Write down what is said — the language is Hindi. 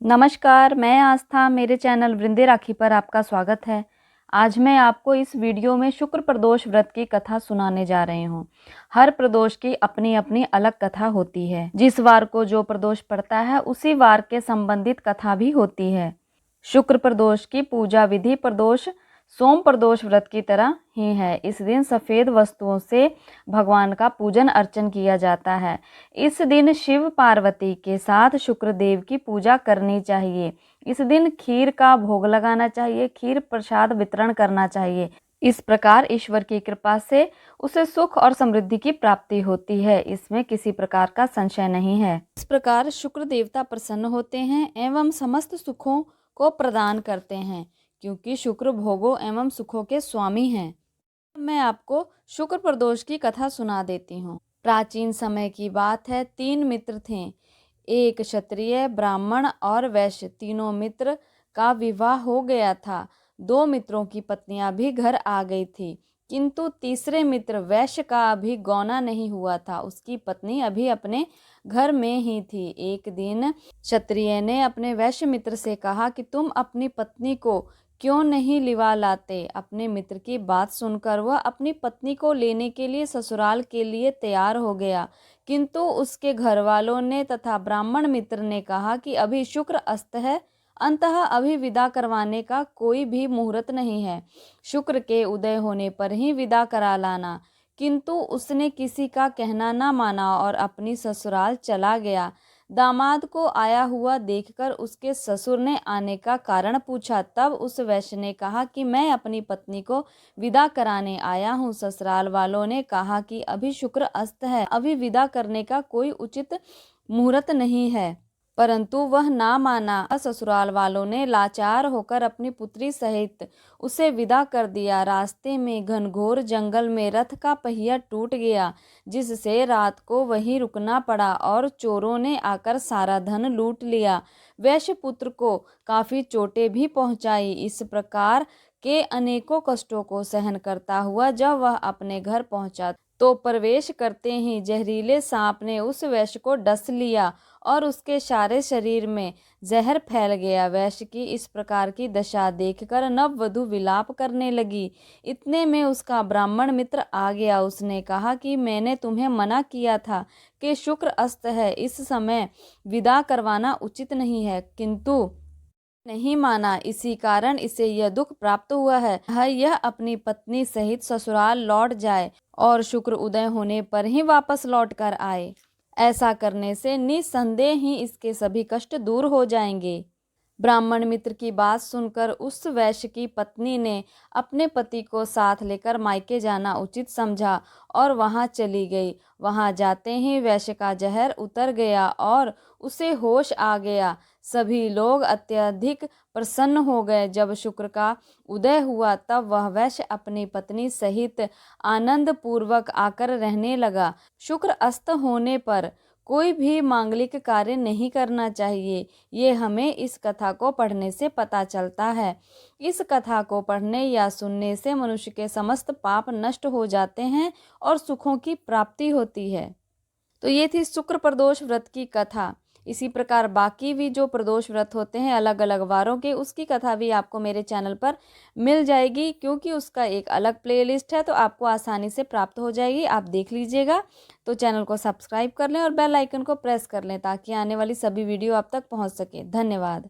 नमस्कार, मैं आस्था मेरे चैनल वृंदे राखी पर आपका स्वागत है। आज मैं आपको इस वीडियो में शुक्र प्रदोष व्रत की कथा सुनाने जा रही हूँ। हर प्रदोष की अपनी अपनी अलग कथा होती है। जिस वार को जो प्रदोष पड़ता है उसी वार के संबंधित कथा भी होती है। शुक्र प्रदोष की पूजा विधि प्रदोष सोम प्रदोष व्रत की तरह ही है। इस दिन सफ़ेद वस्तुओं से भगवान का पूजन अर्चन किया जाता है। इस दिन शिव पार्वती के साथ शुक्र देव की पूजा करनी चाहिए। इस दिन खीर का भोग लगाना चाहिए, खीर प्रसाद वितरण करना चाहिए। इस प्रकार ईश्वर की कृपा से उसे सुख और समृद्धि की प्राप्ति होती है। इसमें किसी प्रकार का संशय नहीं है। इस प्रकार शुक्र देवता प्रसन्न होते हैं एवं समस्त सुखों को प्रदान करते हैं, क्योंकि शुक्र भोगों एवं सुखों के स्वामी हैं। मैं आपको शुक्र प्रदोष की कथा सुना देती हूँ। प्राचीन समय की बात है। 3 मित्र थे, एक क्षत्रिय, ब्राह्मण और वैश्य। तीनों मित्र का विवाह हो गया था। 2 मित्रों की पत्नियां भी घर आ गई थी, किंतु तीसरे मित्र वैश्य का अभी गौना नहीं हुआ था। उसकी पत्नी अभी अपने घर में ही थी। एक दिन क्षत्रिय ने अपने वैश्य मित्र से कहा कि तुम अपनी पत्नी को क्यों नहीं लिवा लाते। अपने मित्र की बात सुनकर वह अपनी पत्नी को लेने के लिए ससुराल के लिए तैयार हो गया, किंतु उसके घर वालों ने तथा ब्राह्मण मित्र ने कहा कि अभी शुक्र अस्त है, अंततः अभी विदा करवाने का कोई भी मुहूर्त नहीं है। शुक्र के उदय होने पर ही विदा करा लाना। किंतु उसने किसी का कहना न माना और अपनी ससुराल चला गया। दामाद को आया हुआ देखकर उसके ससुर ने आने का कारण पूछा। तब उस वैश्य ने कहा कि मैं अपनी पत्नी को विदा कराने आया हूँ। ससुराल वालों ने कहा कि अभी शुक्र अस्त है, अभी विदा करने का कोई उचित मुहूर्त नहीं है, परंतु वह ना माना। ससुराल वालों ने लाचार होकर अपनी पुत्री सहित उसे विदा कर दिया। रास्ते में घनघोर जंगल में रथ का पहिया टूट गया, जिससे रात को वहीं रुकना पड़ा और चोरों ने आकर सारा धन लूट लिया। वैश्य पुत्र को काफी चोटें भी पहुंचाई। इस प्रकार के अनेकों कष्टों को सहन करता हुआ जब वह अपने घर पहुंचा तो प्रवेश करते ही जहरीले सांप ने उस वैश्य को डस लिया और उसके सारे शरीर में जहर फैल गया। वैश्य की इस प्रकार की दशा देखकर नववधू विलाप करने लगी। इतने में उसका ब्राह्मण मित्र आ गया। उसने कहा कि मैंने तुम्हें मना किया था कि शुक्र अस्त है, इस समय विदा करवाना उचित नहीं है, किंतु नहीं माना। इसी कारण इसे यह दुख प्राप्त हुआ है। यह अपनी पत्नी सहित ससुराल लौट जाए और शुक्र उदय होने पर ही वापस लौट कर आए। ऐसा करने से निसंदेह ही इसके सभी कष्ट दूर हो जाएंगे। ब्राह्मण मित्र की बात सुनकर उस वैश्य की पत्नी ने अपने पति को साथ लेकर मायके जाना उचित समझा और वहां चली गई। वहां जाते ही वैश्य का जहर उतर गया और उसे होश आ गया। सभी लोग अत्यधिक प्रसन्न हो गए। जब शुक्र का उदय हुआ तब वह वैश्य अपनी पत्नी सहित आनंद पूर्वक आकर रहने लगा। शुक्र अस्त होने पर कोई भी मांगलिक कार्य नहीं करना चाहिए, ये हमें इस कथा को पढ़ने से पता चलता है। इस कथा को पढ़ने या सुनने से मनुष्य के समस्त पाप नष्ट हो जाते हैं और सुखों की प्राप्ति होती है। तो ये थी शुक्र प्रदोष व्रत की कथा। इसी प्रकार बाकी भी जो प्रदोष व्रत होते हैं अलग अलग वारों के, उसकी कथा भी आपको मेरे चैनल पर मिल जाएगी, क्योंकि उसका एक अलग प्लेलिस्ट है, तो आपको आसानी से प्राप्त हो जाएगी। आप देख लीजिएगा। तो चैनल को सब्सक्राइब कर लें और बेल आइकन को प्रेस कर लें ताकि आने वाली सभी वीडियो आप तक पहुंच सके। धन्यवाद।